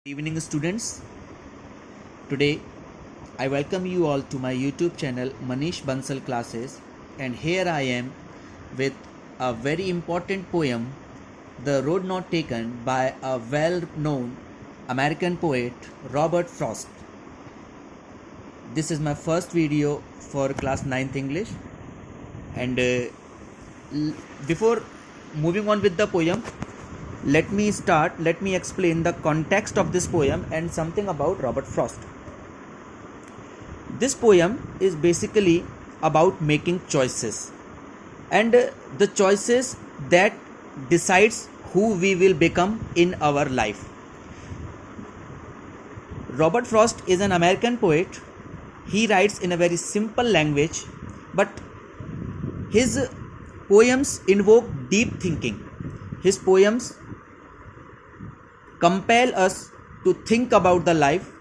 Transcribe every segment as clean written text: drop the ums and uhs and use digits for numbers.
Evening students, today I welcome you all to my YouTube channel Manish Bansal Classes, and here I am with a very important poem, The Road Not Taken, by a well-known American poet Robert Frost. This is my first video for class 9th English, and before moving on with the poem, let me explain the context of this poem and something about Robert Frost. This poem is basically about making choices, and the choices that decides who we will become in our life. Robert Frost is an American poet. He writes in a very simple language, but his poems invoke deep thinking. His poems compel us to think about the life,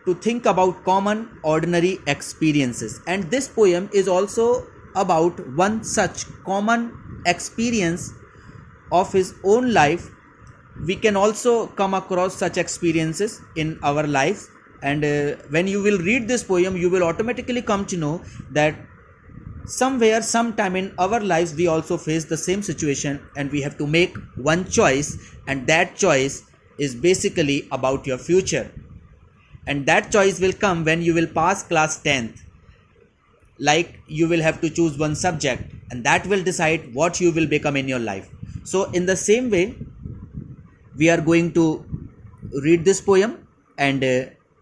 to think about common ordinary experiences. And this poem is also about one such common experience of his own life. We can also come across such experiences in our lives, and when you will read this poem, you will automatically come to know that somewhere, sometime in our lives, we also face the same situation, and we have to make one choice, and that choice is basically about your future. And that choice will come when you will pass class 10th. Like, you will have to choose one subject, and that will decide what you will become in your life. So in the same way, we are going to read this poem and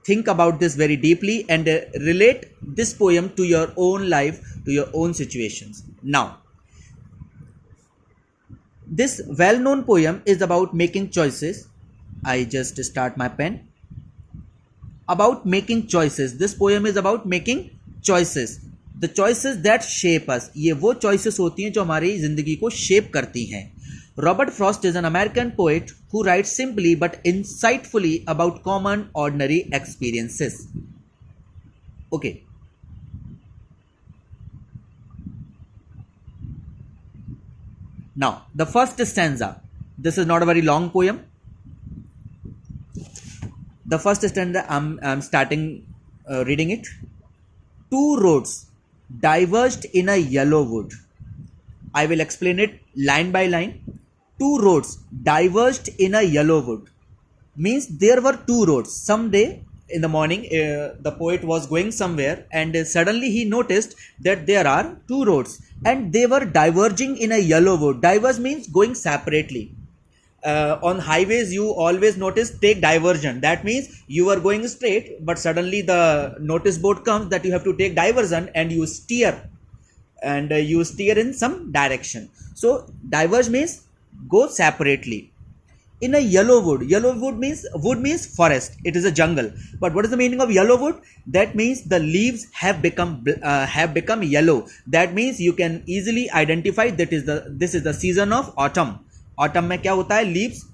think about this very deeply, and relate this poem to your own life, to your own situations. Now, this well-known poem is about making choices. I just start my pen. About making choices. This poem is about making choices. The choices that shape us. ये वो choices होती हैं जो हमारी जिंदगी को shape करती हैं. Robert Frost is an American poet who writes simply but insightfully about common ordinary experiences. Okay. Now, the first stanza. This is not a very long poem. The first stanza, I'm starting reading it. Two roads diverged in a yellow wood. I will explain it line by line. Two roads diverged in a yellow wood means there were two roads. Someday in the morning, the poet was going somewhere, and suddenly he noticed that there are two roads, and they were diverging in a yellow wood. Diverge means going separately. On highways, you always notice take diversion. That means you are going straight, but suddenly the notice board comes that you have to take diversion, and you steer, and you steer in some direction. So diverge means go separately. In a yellow wood means forest. It is a jungle. But what is the meaning of yellow wood? That means the leaves have become yellow. That means you can easily identify that this is the season of autumn. Autumn में क्या होता है? Leaves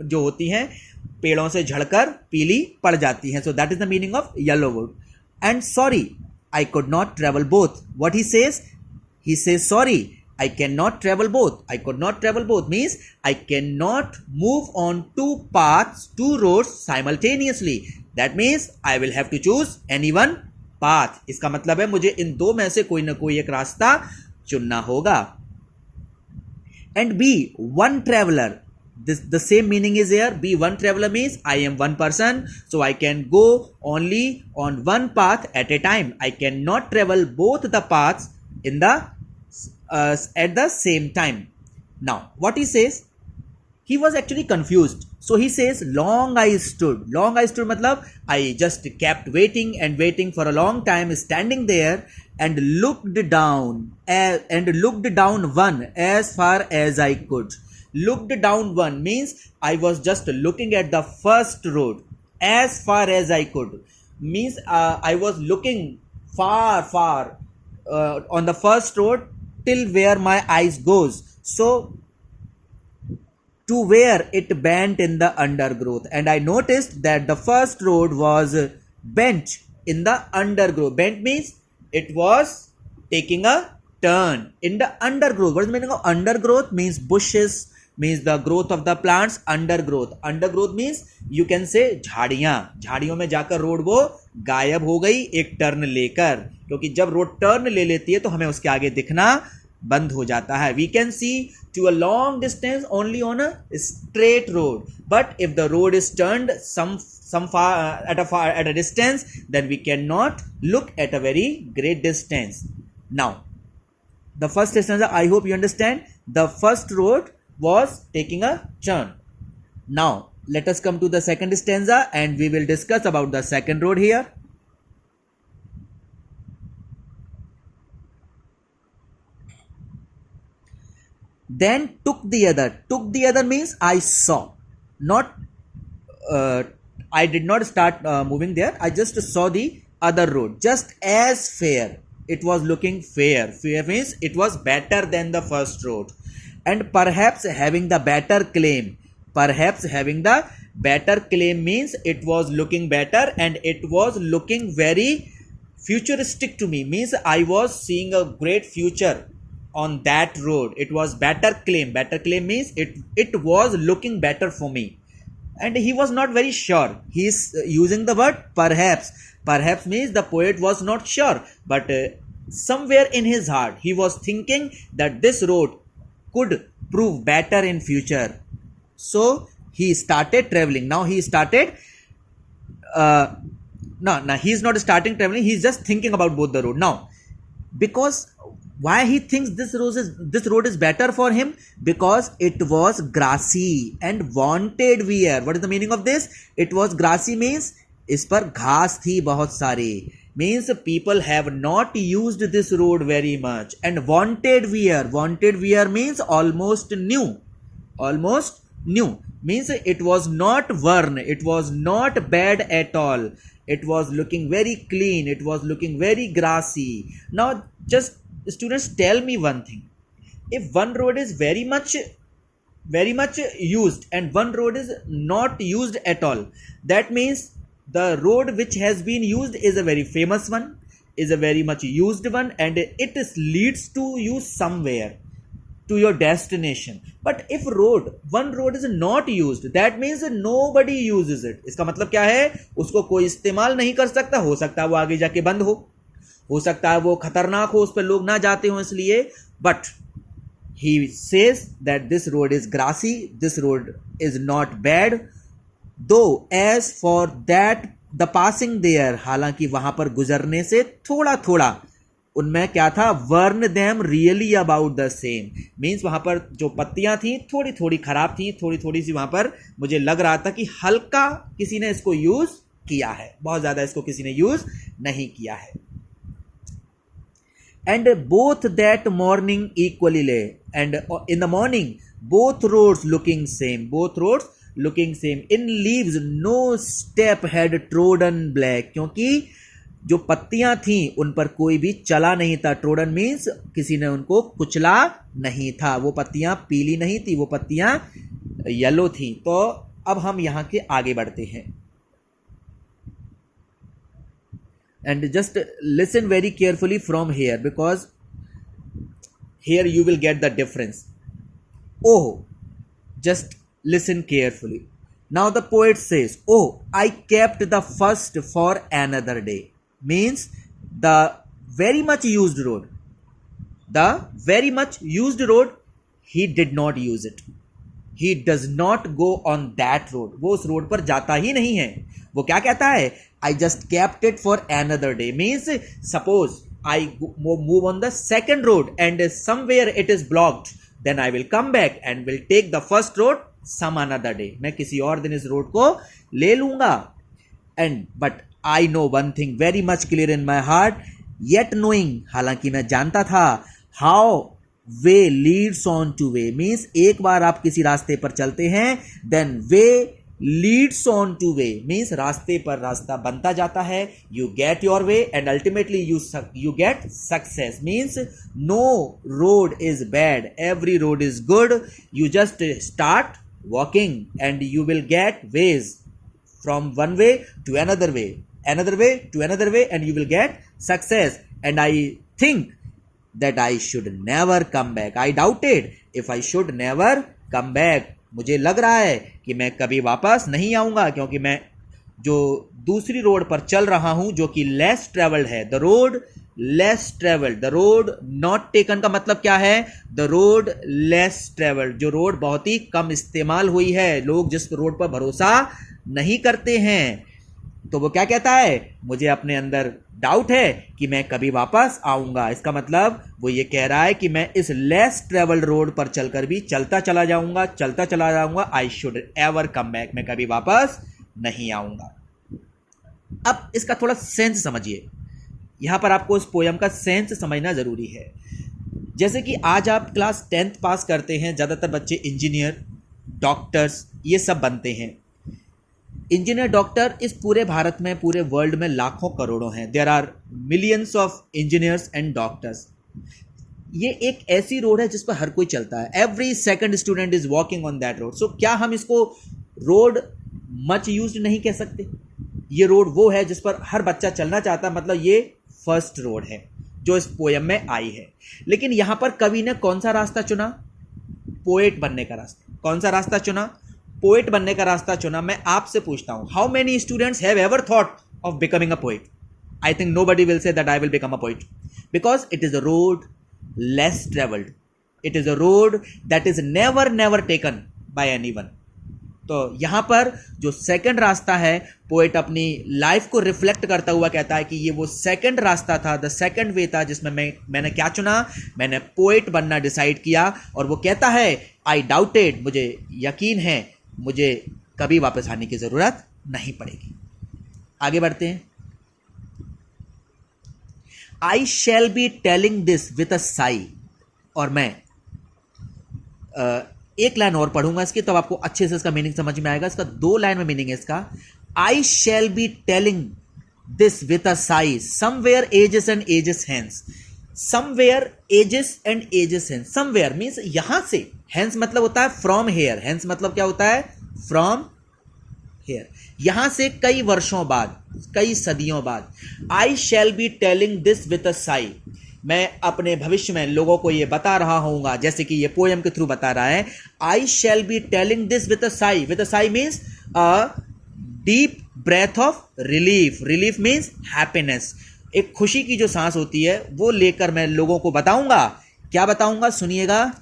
जो होती हैं पेड़ों से झड़कर पीली पड़ जाती हैं. So that is the meaning of yellow would. And sorry, I could not travel both. What he says sorry, I cannot travel both. I could not travel both means I cannot move on two paths, two roads simultaneously. That means I will have to choose any one path. इसका मतलब है मुझे इन दो में से कोई ना कोई एक रास्ता चुनना होगा. And be one traveler. The same meaning is here. Be one traveler means I am one person, so I can go only on one path at a time. I cannot travel both the paths in the at the same time. Now, what he says, he was actually confused. So he says, long I stood. Long I stood matlab I just kept waiting and waiting for a long time, standing there and looked down one as far as I could. Looked down one means I was just looking at the first road as far as I could. Means I was looking far on the first road till where my eyes goes. So to where it bent in the undergrowth, and I noticed that the first road was bent in the undergrowth. Bent means it was taking a turn in the undergrowth. What is the meaning of undergrowth? Means bushes, means the growth of the plants. Undergrowth means you can say झाड़ियों में जाकर road वो गायब हो गई एक turn लेकर, क्योंकि जब रोड टर्न ले लेती है तो हमें उसके आगे दिखना बंद हो जाता है. We can see to a long distance only on a straight road, but if the road is turned some far at a distance, then we cannot look at a very great distance. Now the first stanza, I hope you understand. The first road was taking a turn. Now let us come to the second stanza and we will discuss about the second road here. Then took the other means I saw, not I did not start moving there, I just saw the other road just as fair. It was looking fair means it was better than the first road, and perhaps having the better claim means it was looking better and it was looking very futuristic to me, means I was seeing a great future on that road. It was better claim means it was looking better for me, and he was not very sure. He is using the word perhaps means the poet was not sure, but somewhere in his heart he was thinking that this road could prove better in future. So he started traveling. Now he started no, he is not starting traveling, he is just thinking about both the road. Now because why he thinks this road is better for him? Because it was grassy and wanted wear. What is the meaning of this? It was grassy means इस पर घास थी बहुत सारी, means people have not used this road very much. And wanted wear means almost new means it was not worn, it was not bad at all, it was looking very clean, it was looking very grassy. Now just students, tell me one thing. If one road is very much used and one road is not used at all, that means the road which has been used is a very famous one, is a very much used one, and it leads to you somewhere, to your destination. But if one road is not used, that means nobody uses it. इसका मतलब क्या है? उसको कोई इस्तेमाल नहीं कर सकता. हो सकता है वो आगे जाके बंद हो सकता है वो खतरनाक हो, उस पर लोग ना जाते हो इसलिए. But he says that this road is grassy, this road is not bad, though as for that the passing there, हालांकि वहां पर गुजरने से थोड़ा थोड़ा उनमें क्या था? Warn them really about the same, means वहां पर जो पत्तियां थी थोड़ी थोड़ी खराब थी, थोड़ी थोड़ी सी वहां पर मुझे लग रहा था कि हल्का किसी ने इसको यूज किया है, बहुत ज्यादा इसको किसी ने यूज नहीं किया है. And both that morning equally lay, and in the morning both roads looking same, in leaves no step had trodden black, क्योंकि जो पत्तियां थी उन पर कोई भी चला नहीं था. ट्रोडन मीन्स किसी ने उनको कुचला नहीं था, वो पत्तियां पीली नहीं थी, वो पत्तियां येलो थी. तो अब हम यहां के आगे बढ़ते हैं. And just listen very carefully from here, because here you will get the difference. Oh, just listen carefully. Now the poet says, oh, I kept the first for another day, means the very much used road, he did not use it. He does not go on that road. वो उस road पर जाता ही नहीं है. वो क्या कहता है? I just kept it for another day, means suppose I move on the second road and somewhere it is blocked, then I will come back and will take the first road some another day. मैं किसी और दिन इस road को ले लूंगा. And but I know one thing very much clear in my heart, yet knowing, हालांकि मैं जानता था, how way leads on to way, means एक बार आप किसी रास्ते पर चलते हैं, then way leads on to way, means रास्ते पर रास्ता बनता जाता है. You get your way and ultimately you get success, means no road is bad, every road is good. You just start walking and you will get ways from one way to another way, another way to another way, and you will get success. And I think that I should never come back. I doubted if I should never come back, मुझे लग रहा है कि मैं कभी वापस नहीं आऊँगा, क्योंकि मैं जो दूसरी रोड पर चल रहा हूँ जो कि लेस ट्रेवल्ड है, the road less travelled, the road not taken का मतलब क्या है, द रोड लेस ट्रेवल्ड, जो रोड बहुत ही कम इस्तेमाल हुई है, लोग जिस रोड पर भरोसा नहीं करते हैं। तो वो क्या कहता है, मुझे अपने अंदर डाउट है कि मैं कभी वापस आऊंगा। इसका मतलब वो ये कह रहा है कि मैं इस लेस ट्रेवल्ड रोड पर चलकर भी चलता चला जाऊंगा, I should ever come back, मैं कभी वापस नहीं आऊंगा। अब इसका थोड़ा सेंस समझिए, यहां पर आपको इस पोयम का सेंस समझना जरूरी है। जैसे कि आज आप क्लास 10th पास करते हैं, ज़्यादातर बच्चे इंजीनियर, डॉक्टर्स ये सब बनते हैं। इंजीनियर, डॉक्टर इस पूरे भारत में, पूरे वर्ल्ड में लाखों करोड़ों हैं। There are millions of engineers and doctors. ये एक ऐसी रोड है जिस पर हर कोई चलता है, every second student is walking on that road. So क्या हम इसको रोड मच यूज्ड नहीं कह सकते? ये रोड वो है जिस पर हर बच्चा चलना चाहता है, मतलब ये फर्स्ट रोड है जो इस पोयम में आई है। लेकिन यहां पर कवि ने कौन सा रास्ता चुना? पोएट बनने का रास्ता। कौन सा रास्ता चुना? पोएट बनने का रास्ता चुना। मैं आपसे पूछता हूं, how many students have ever thought of becoming a poet? I think nobody will say that I will become a poet, because it is a road less travelled, it is a road that is never taken by anyone. तो यहां पर जो second रास्ता है, poet अपनी life को reflect करता हुआ कहता है कि ये वो सेकंड रास्ता था, द सेकंड वे था जिसमें मैंने क्या चुना? मैंने पोएट बनना डिसाइड किया। और वो कहता है, आई डाउटेड, मुझे यकीन है मुझे कभी वापस आने की जरूरत नहीं पड़ेगी। आगे बढ़ते हैं। I shall be telling this with a sigh, और मैं एक लाइन और पढ़ूंगा इसकी, तब आपको अच्छे से इसका मीनिंग समझ में आएगा। इसका 2 लाइन में मीनिंग है इसका। I shall be telling this with a sigh, somewhere ages and ages hence. Somewhere ages and ages hence, somewhere means यहां से, हेंस मतलब होता है फ्रॉम हेयर, हेंस मतलब क्या होता है? फ्रॉम हेयर, यहां से कई वर्षों बाद, कई सदियों बाद। I shall be telling this with a sigh, मैं अपने भविष्य में लोगों को ये बता रहा होऊंगा, जैसे कि ये पोएम के थ्रू बता रहा है। I shall be telling this with a sigh, with a sigh means a deep breath of relief, relief means happiness, एक खुशी की जो सांस होती है वो लेकर मैं लोगों को बताऊंगा। क्या बताऊंगा? सुनिएगा,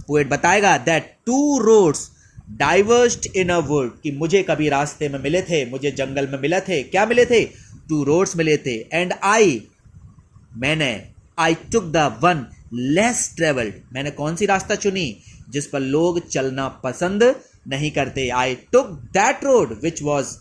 पोएट बताएगा that 2 roads diverged in a wood, कि मुझे कभी रास्ते में मिले थे, मुझे जंगल में मिले थे। क्या मिले थे? 2 रोड्स मिले थे। And I took the one less travelled, मैंने कौन सी रास्ता चुनी? जिस पर लोग चलना पसंद नहीं करते। I took that road which was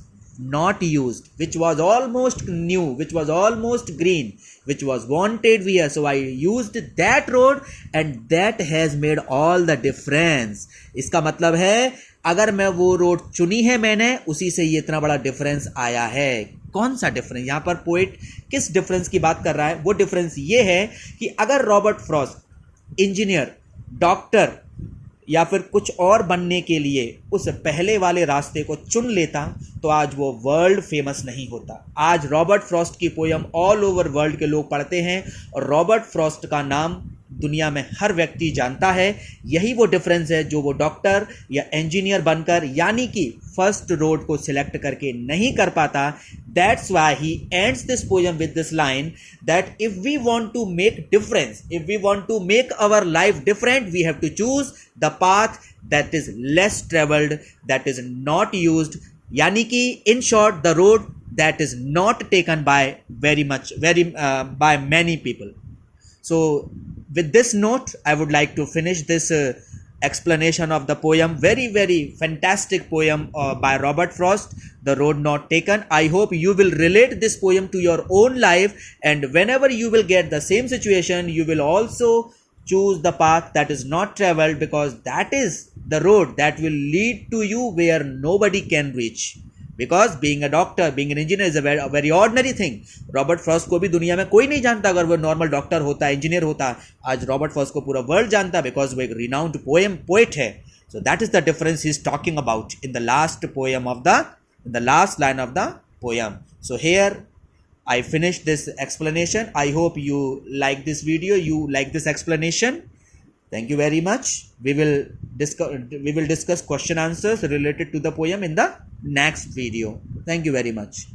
not used, which was almost new, which was almost green, which was wanted here, so I used that road and that has made all the difference. इसका मतलब है अगर मैं वो road चुनी है मैंने, उसी से ये इतना बड़ा डिफरेंस आया है। कौन सा डिफरेंस? यहां पर पोएट किस डिफरेंस की बात कर रहा है? वो डिफरेंस ये है कि अगर रॉबर्ट फ्रॉस्ट इंजीनियर, डॉक्टर या फिर कुछ और बनने के लिए उस पहले वाले रास्ते को चुन लेता, तो आज वो वर्ल्ड फेमस नहीं होता। आज रॉबर्ट फ्रॉस्ट की पोयम ऑल ओवर वर्ल्ड के लोग पढ़ते हैं और रॉबर्ट फ्रॉस्ट का नाम दुनिया में हर व्यक्ति जानता है। यही वो डिफरेंस है जो वो डॉक्टर या इंजीनियर बनकर, यानी कि फर्स्ट रोड को सिलेक्ट करके नहीं कर पाता। That's why he ends this poem with this line that if we want to make difference, if we want to make our life different, we have to choose the path that is less travelled, that is not used, यानी कि in short the road that is not taken by by many people. So with this note, I would like to finish this explanation of the poem, very fantastic poem by Robert Frost, The Road Not Taken. I hope you will relate this poem to your own life, and whenever you will get the same situation, you will also choose the path that is not traveled, because that is the road that will lead to you where nobody can reach. Because being a doctor, being an engineer is a very ordinary thing. Robert Frost को भी दुनिया में कोई नहीं जानता अगर वो normal doctor होता, इंजीनियर होता। आज रॉबर्ट फ्रॉस्ट को पूरा वर्ल्ड जानता बिकॉज वो एक रिनाउंड पोएट है। So that is the difference he is talking about in the last poem of the, in the last line of the poem. So here I finish this explanation. I hope you like this video, you like this explanation. Thank you very much. We will discuss question answers related to the poem in the next video. Thank you very much.